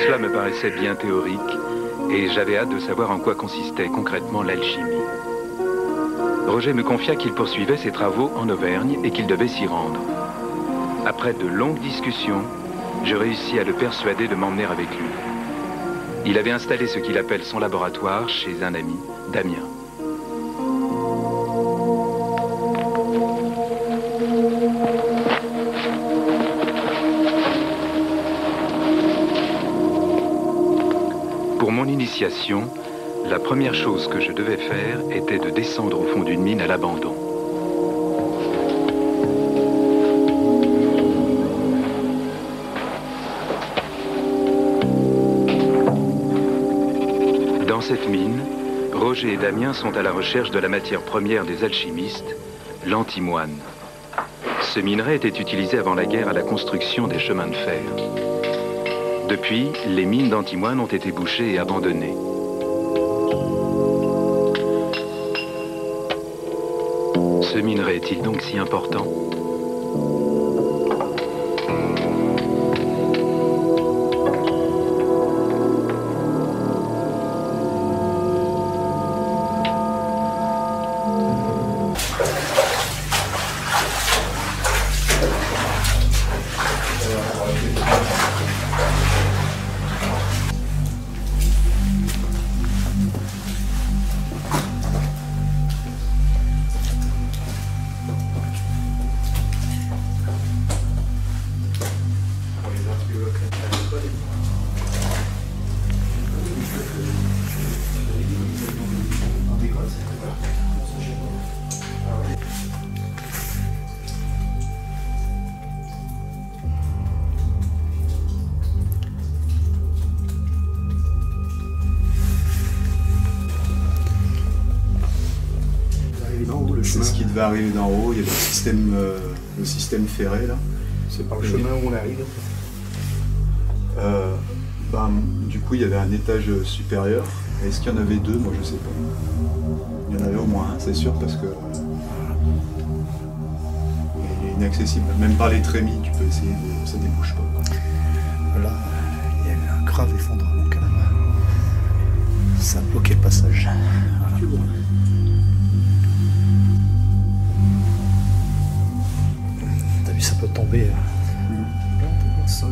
cela me paraissait bien théorique et j'avais hâte de savoir en quoi consistait concrètement l'alchimie. Roger me confia qu'il poursuivait ses travaux en Auvergne et qu'il devait s'y rendre. Après de longues discussions, je réussis à le persuader de m'emmener avec lui. Il avait installé ce qu'il appelle son laboratoire chez un ami, Damien. Pour mon initiation, la première chose que je devais faire était de descendre au fond d'une mine à l'abandon. Dans cette mine, Roger et Damien sont à la recherche de la matière première des alchimistes, l'antimoine. Ce minerai était utilisé avant la guerre à la construction des chemins de fer. Depuis, les mines d'antimoine ont été bouchées et abandonnées. Ce minerai est-il donc si important ? C'est ce qui devait arriver d'en haut, il y avait le système ferré là. C'est par le chemin où on arrive. Du coup il y avait un étage supérieur. Est-ce qu'il y en avait deux? Moi je sais pas. Il y en avait au moins un, c'est sûr, parce que il est inaccessible. Même par les trémies, tu peux essayer, ça débouche pas. Là, il y a eu un grave effondrement quand même. Ça a bloqué le passage. Voilà. T'as vu, ça peut tomber. Dans le sol.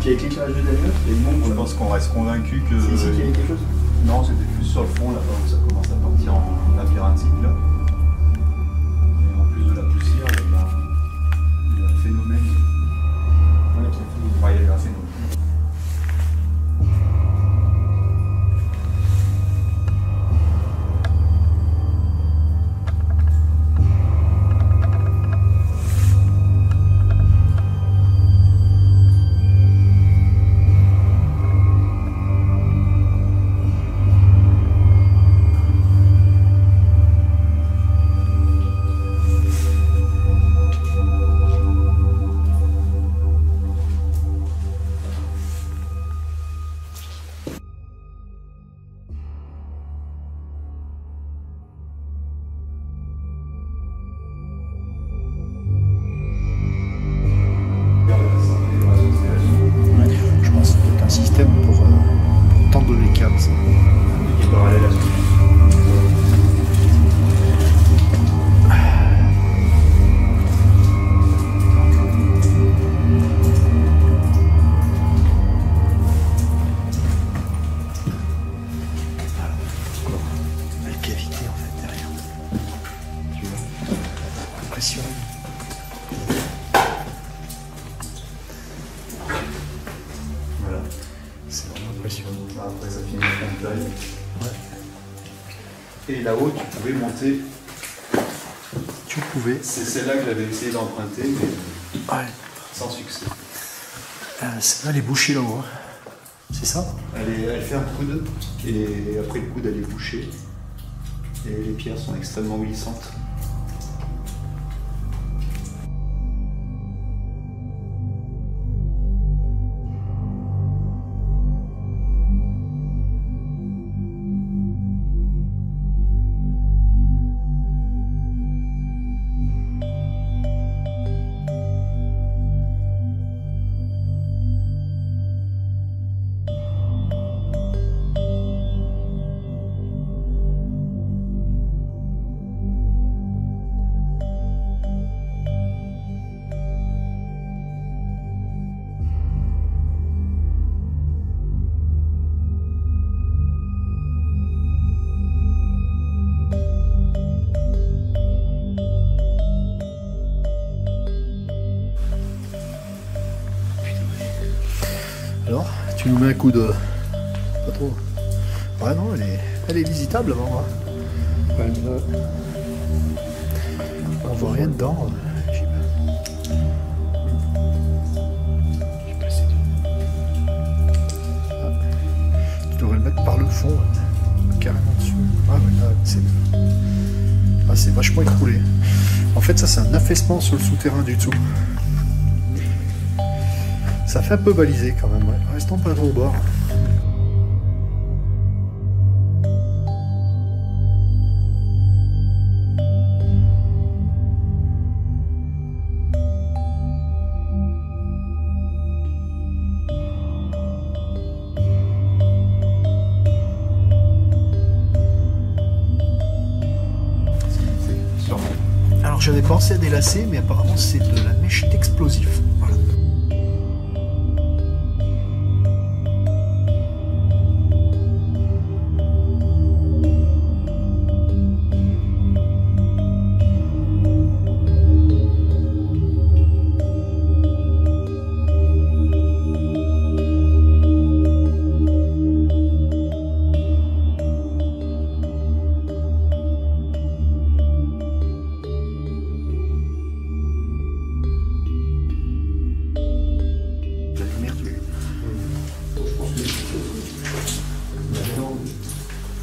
Puis avec l'éclairage de Damien, je pense qu'on reste convaincu que... C'est ici qu'il y avait quelque chose? Non, c'était plus sur le fond, là-bas où ça commence à partir en labyrinthique, là. Et en plus de la poussière, il y a un phénomène. Ouais, il y a eu un phénomène. de l'écam, ça. Qui est parallèle à celui-ci. Voilà. C'est vraiment impressionnant. Après, ça finit en taille. Ouais. Et là-haut, tu pouvais monter. Tu pouvais. C'est celle-là que j'avais essayé d'emprunter, mais Ouais. sans succès. Celle-là, elle est bouchée là-haut. C'est ça? Elle fait un coude, et après le coude, elle est bouchée. Et les pierres sont extrêmement glissantes. Alors, tu nous mets un coup de... Pas trop. Ouais, non, elle est visitable avant. Hein. Ouais, on voit rien dedans. Tu devrais le mettre par le fond, carrément dessus. Ah, ouais, là, c'est vachement écroulé. En fait, ça, c'est un affaissement sur le souterrain du dessous. Ça fait un peu balisé quand même, ouais. Restons pas trop au bord. Alors j'avais pensé à des lacets, mais apparemment c'est de la mèche d'explosif. Voilà.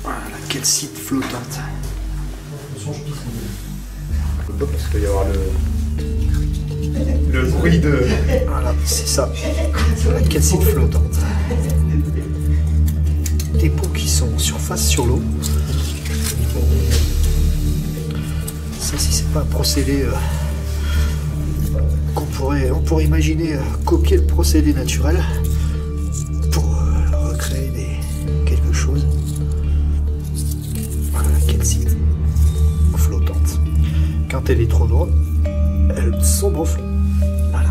Voilà, calcite flottante. Parce qu'il va y avoir le bruit de... Voilà, c'est ça. La calcite flottante. Des pots qui sont en surface sur l'eau. Ça, si c'est pas un procédé on pourrait imaginer copier le procédé naturel pour recréer quelque chose. Voilà, la calcite flottante. Quand elle est trop lourde, elle sombre au fond. Voilà.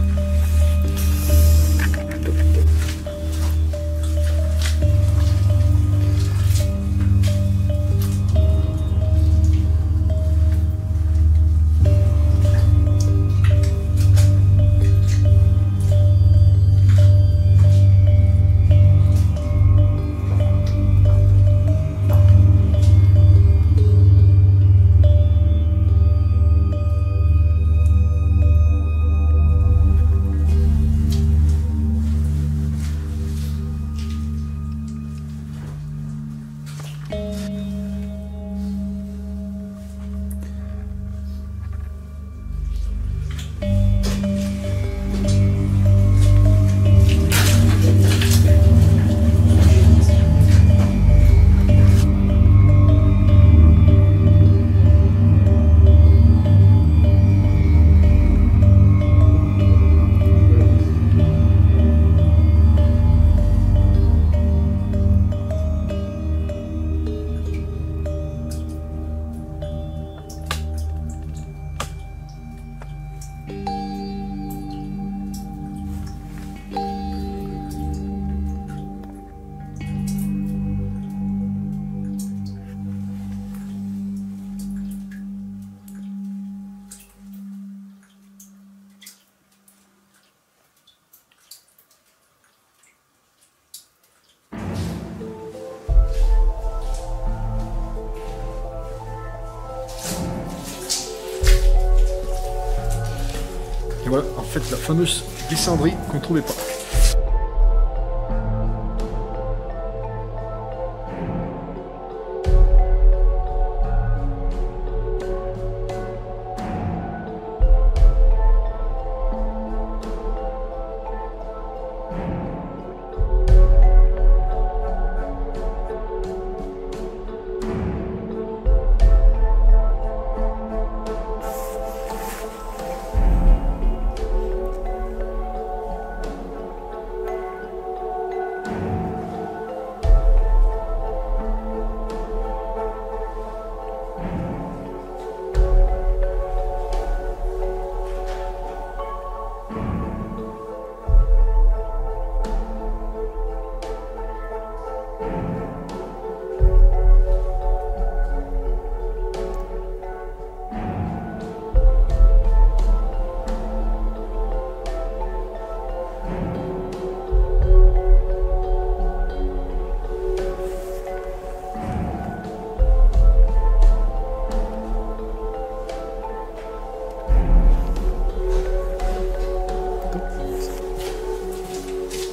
fait la fameuse descendrie qu'on trouvait pas.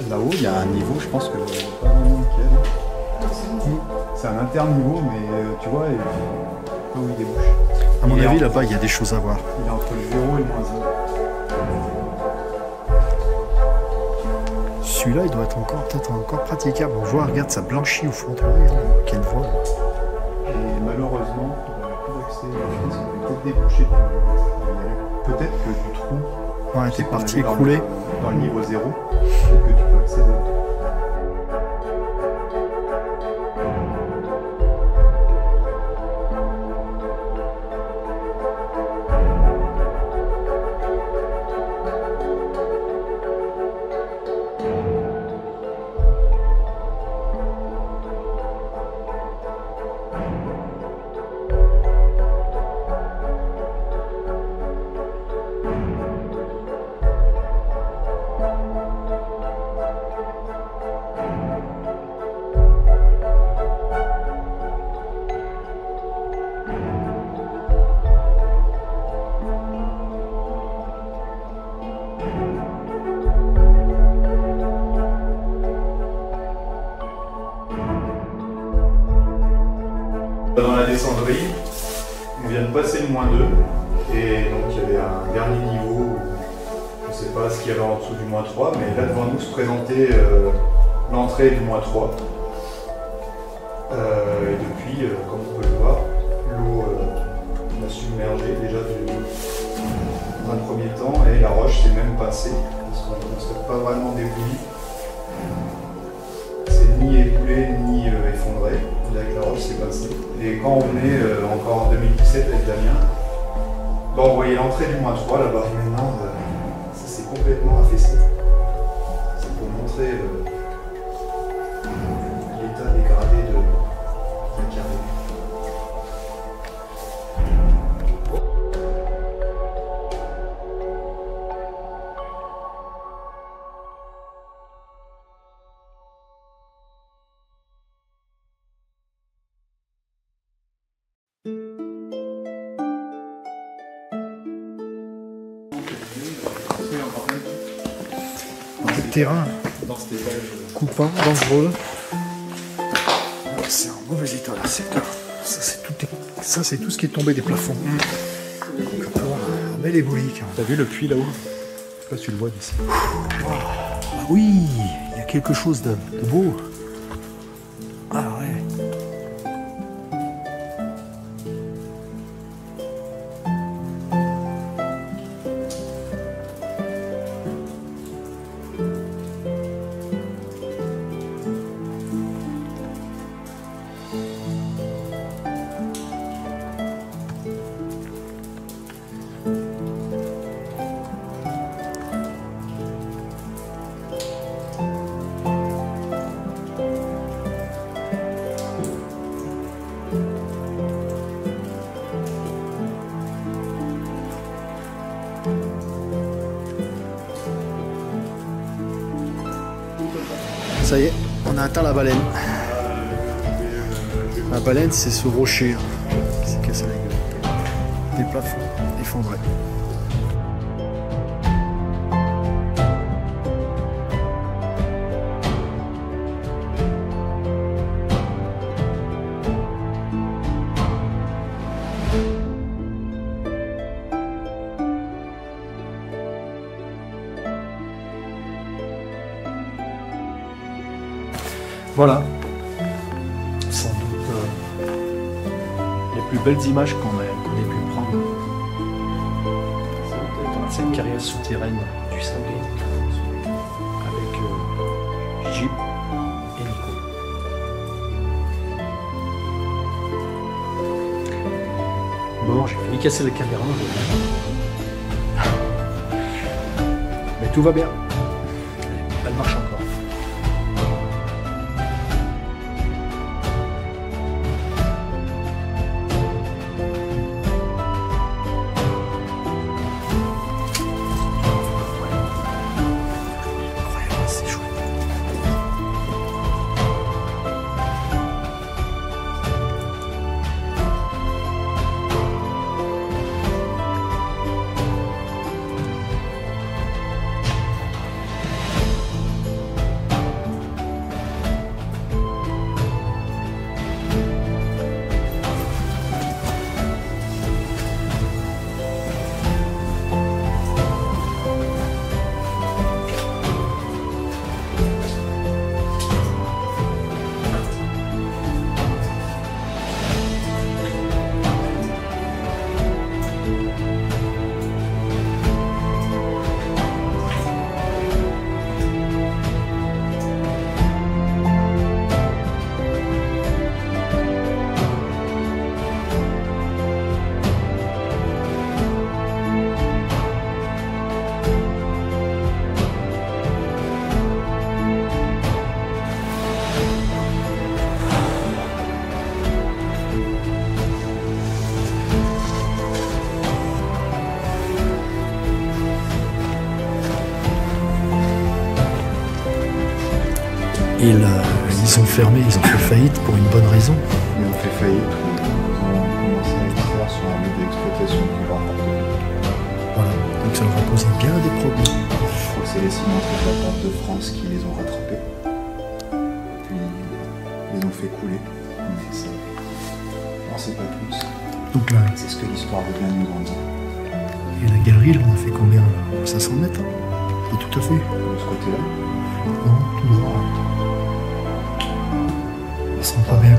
Là-haut, il y a un niveau, je pense que pas vraiment nickel. C'est un interniveau, mais tu vois, il pas où il débouche. À mon avis, là-bas, il y a des choses à voir. Il est entre le 0 et le moins 1. Celui-là, il doit être peut-être encore praticable. On voit, regarde, ça blanchit au fond de l'œil. Quelle voie. Et malheureusement, on n'a plus accès. Je pense qu'on avait peut-être débouché peut-être que du trou. Ouais, t'es parti écrouler. Dans le niveau 0, peut-être que tu peux accéder. Dans la descendrie, on vient de passer le moins 2 et donc il y avait un dernier niveau où je ne sais pas ce qu'il y avait en dessous du moins 3, mais là devant nous se présentait l'entrée du moins 3. Et depuis, comme on peut le voir, l'eau a submergé déjà dans un premier temps et la roche s'est même passée parce qu'on ne s'est pas vraiment débouillé. C'est ni éboulé ni effondré. Avec la roche s'est passée. Et quand on est encore en 2017 avec Damien, bah, on voyait l'entrée du moins 3 là-bas. Et maintenant, ça s'est complètement affaissé. C'est pour montrer l'état dégradé de la carrière. Terrain Dans cet étage. coupant, dangereux. C'est en mauvais état là, c'est là. Ça c'est tout ce qui est tombé des plafonds. Belle éboulique. T'as vu le puits là-haut? Je sais pas si tu le vois d'ici. Ah oui, il y a quelque chose de beau. Ah ouais. Ça y est, on a atteint la baleine. La baleine, c'est ce rocher qui s'est cassé la gueule. Des plafonds effondrés. Voilà. Sans doute les plus belles images qu'on ait pu prendre dans cette carrière souterraine du Sablé avec Jip et Nico. Bon, j'ai failli casser la caméra. Mais tout va bien. Elle marche encore. Ils ont fermé, ils ont fait faillite pour une bonne raison. Ils ont fait faillite, ils ont commencé à extraire sur un mode d'exploitation qui leur apporte. Voilà, donc ça leur a posé bien des problèmes. Je crois que c'est les cimenteries de la Porte de France qui les ont rattrapés. Puis ils les ont fait couler. Mais ça... Non, c'est pas plus. Donc là, c'est ce que l'histoire veut bien nous en dire. Et la galerie, là, on a fait combien là 500 mètres hein. Et tout à fait. De ce côté-là? Non, tout droit. Ça sent pas bien.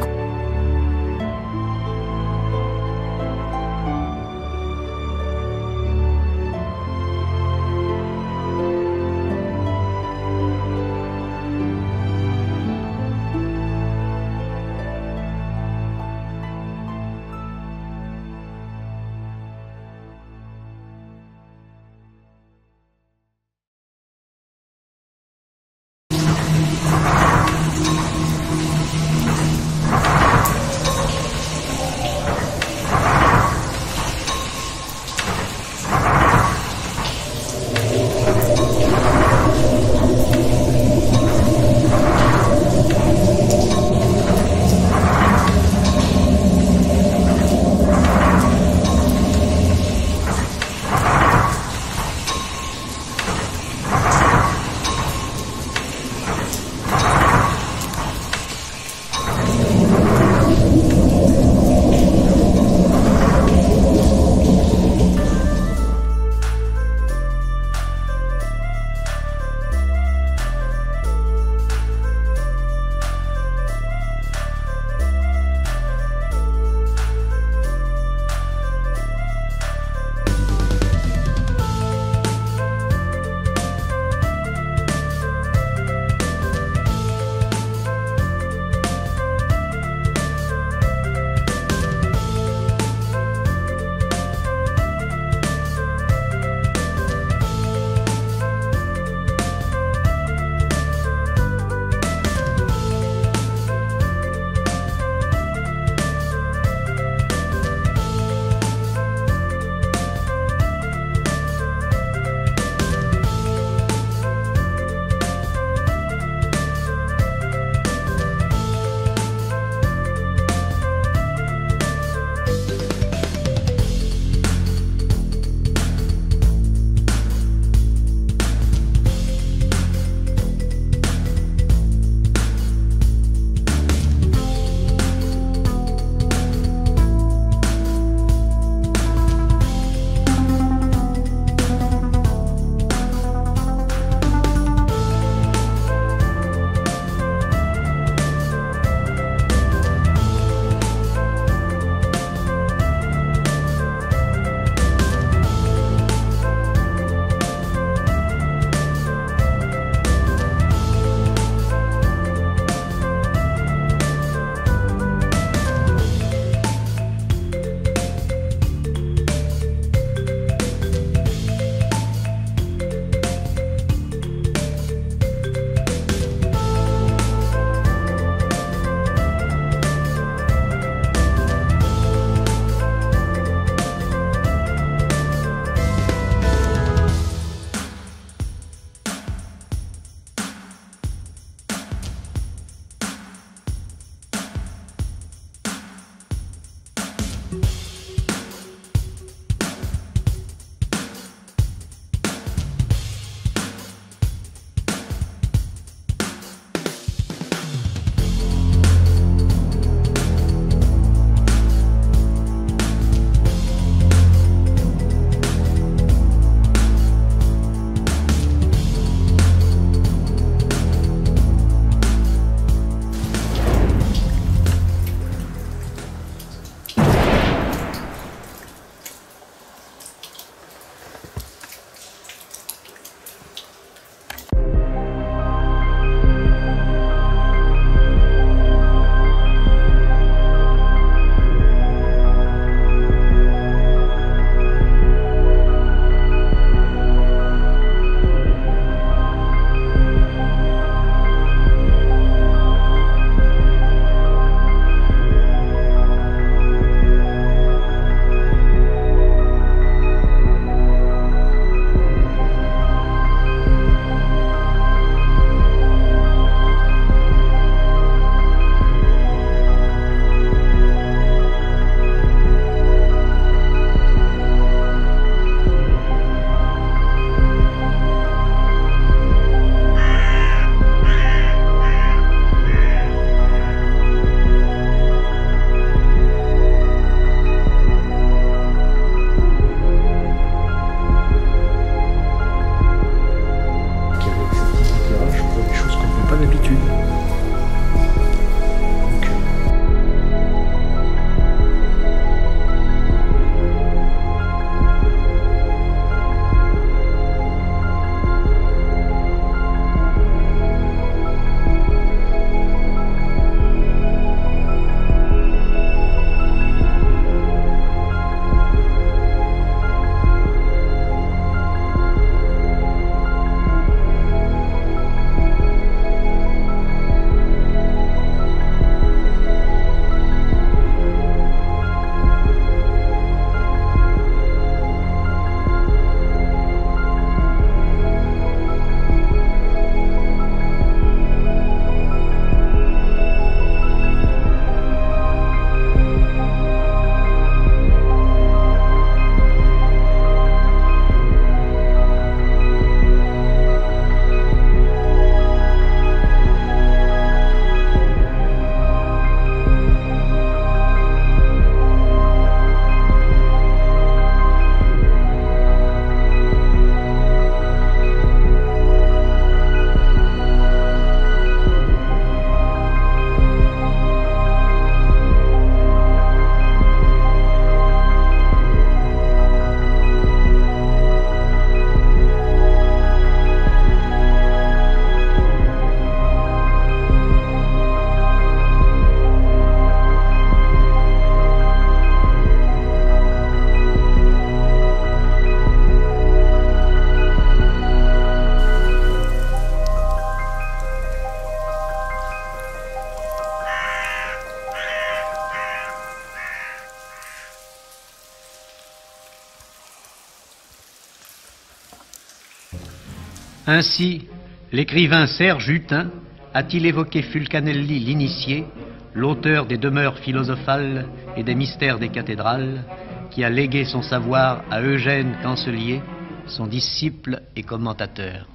Ainsi, l'écrivain Serge Hutin a-t-il évoqué Fulcanelli l'initié, l'auteur des demeures philosophales et des mystères des cathédrales, qui a légué son savoir à Eugène Cancelier, son disciple et commentateur.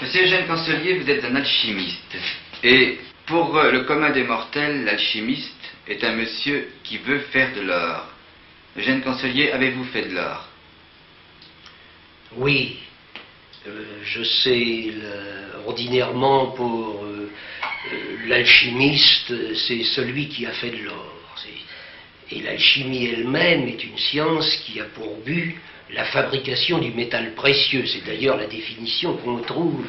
Monsieur Eugène Cancelier, vous êtes un alchimiste. Et pour le commun des mortels, l'alchimiste est un monsieur qui veut faire de l'or. Eugène Cancelier, avez-vous fait de l'or? Oui. Je sais, ordinairement, pour l'alchimiste, c'est celui qui a fait de l'or. Et l'alchimie elle-même est une science qui a pour but la fabrication du métal précieux. C'est d'ailleurs la définition qu'on trouve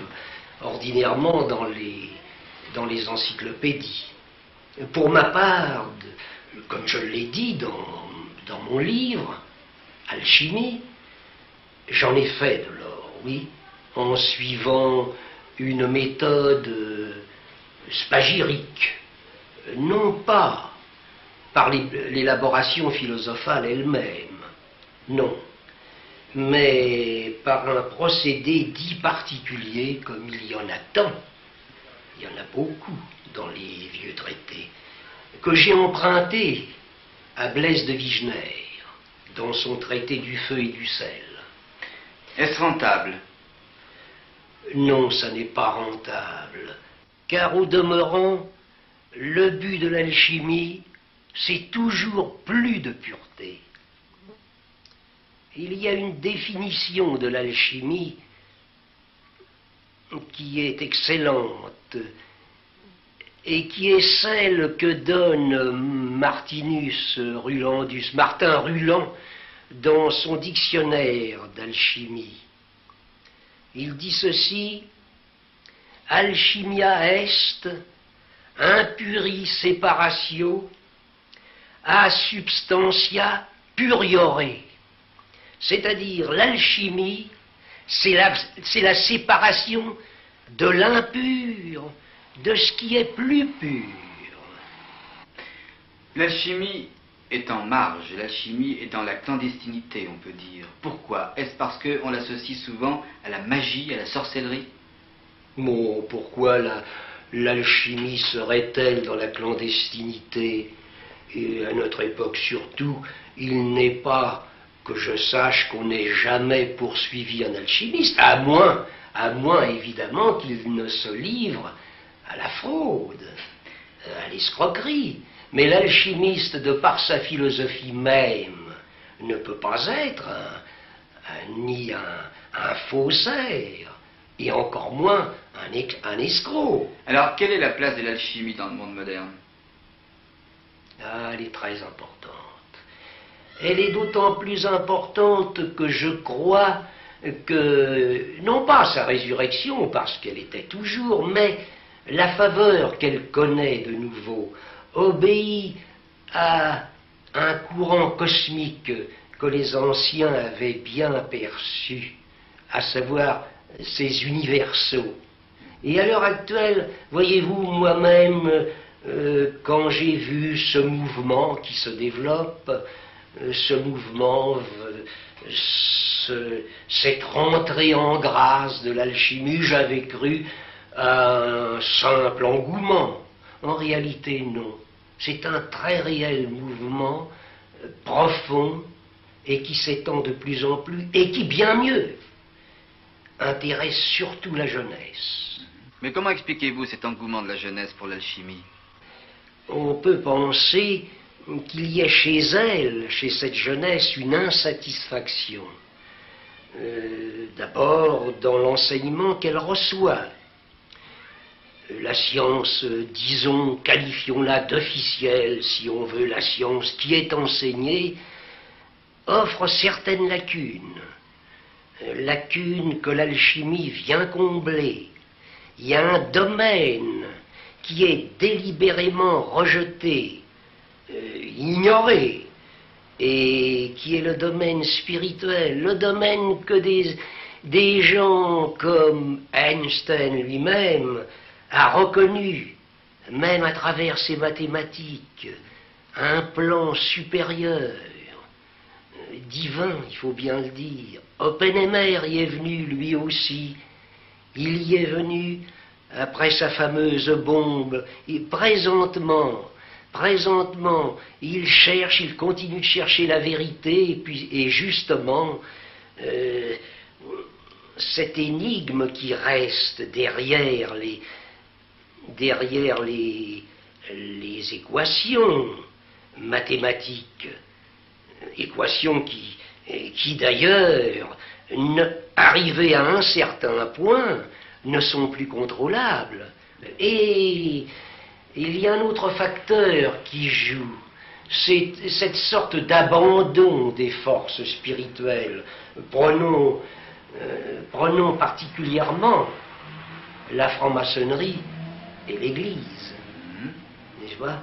ordinairement dans les encyclopédies. Pour ma part, comme je l'ai dit dans mon livre, Alchimie, j'en ai fait de l'or, oui, en suivant une méthode spagyrique, non pas par l'élaboration philosophale elle-même, non, mais par un procédé dit particulier, comme il y en a tant, il y en a beaucoup dans les vieux traités, que j'ai emprunté à Blaise de Vigenère, dans son traité du feu et du sel. Est-ce rentable? Non, ça n'est pas rentable, car au demeurant, le but de l'alchimie, c'est toujours plus de pureté. Il y a une définition de l'alchimie qui est excellente et qui est celle que donne Martin Rulland dans son dictionnaire d'alchimie. Il dit ceci: alchimia est impuri separatio a substantia puriore. C'est-à-dire, l'alchimie, c'est la séparation de l'impur, de ce qui est plus pur. L'alchimie est en marge, l'alchimie est dans la clandestinité, on peut dire. Pourquoi? Est-ce parce qu'on l'associe souvent à la magie, à la sorcellerie? Bon, pourquoi l'alchimie serait-elle dans la clandestinité? Et à notre époque surtout, il n'est pas que je sache qu'on n'ait jamais poursuivi un alchimiste, à moins évidemment qu'il ne se livre à la fraude, à l'escroquerie. Mais l'alchimiste, de par sa philosophie même, ne peut pas être ni un faussaire, et encore moins un escroc. Alors, quelle est la place de l'alchimie dans le monde moderne? Ah, elle est très importante. Elle est d'autant plus importante que je crois que, non pas sa résurrection, parce qu'elle était toujours, mais la faveur qu'elle connaît de nouveau obéit à un courant cosmique que les anciens avaient bien perçu, à savoir ces universaux. Et à l'heure actuelle, voyez-vous, moi-même, quand j'ai vu ce mouvement qui se développe, ce mouvement, cette rentrée en grâce de l'alchimie, j'avais cru à un simple engouement. En réalité, non. C'est un très réel mouvement profond et qui s'étend de plus en plus et qui, bien mieux, intéresse surtout la jeunesse. Mais comment expliquez-vous cet engouement de la jeunesse pour l'alchimie? On peut penser qu'il y ait chez elle, chez cette jeunesse, une insatisfaction. D'abord, dans l'enseignement qu'elle reçoit. La science, disons, qualifions-la d'officielle, si on veut, la science qui est enseignée, offre certaines lacunes. Lacunes que l'alchimie vient combler. Il y a un domaine qui est délibérément rejeté, ignoré, et qui est le domaine spirituel, le domaine que des gens comme Einstein lui-même a reconnu, même à travers ses mathématiques, un plan supérieur, divin, il faut bien le dire. Oppenheimer y est venu lui aussi. Il y est venu après sa fameuse bombe. Et présentement, il cherche, il continue de chercher la vérité, et justement, cette énigme qui reste derrière les équations mathématiques, équations qui d'ailleurs, arrivées à un certain point, ne sont plus contrôlables. Et il y a un autre facteur qui joue, c'est cette sorte d'abandon des forces spirituelles. Prenons particulièrement la franc-maçonnerie et l'Église, n'est-ce pas?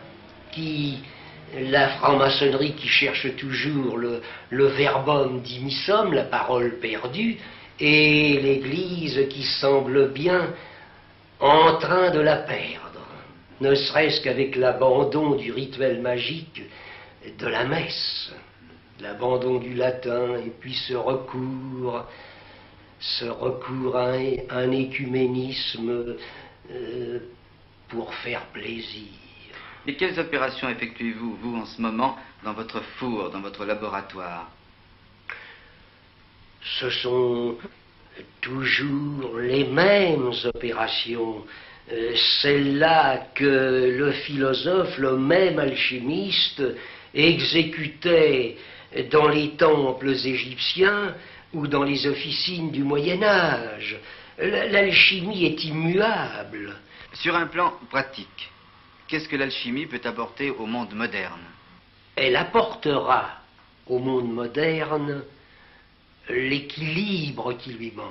La franc-maçonnerie qui cherche toujours le verbum dimissum, la parole perdue, et l'Église qui semble bien en train de la perdre, ne serait-ce qu'avec l'abandon du rituel magique de la messe, l'abandon du latin, et puis ce recours à un écuménisme pour faire plaisir. Et quelles opérations effectuez-vous, vous, en ce moment, dans votre four, dans votre laboratoire? Ce sont toujours les mêmes opérations, celles-là que le philosophe, le même alchimiste, exécutait dans les temples égyptiens ou dans les officines du Moyen-Âge. L'alchimie est immuable. Sur un plan pratique, qu'est-ce que l'alchimie peut apporter au monde moderne? Elle apportera au monde moderne l'équilibre qui lui manque.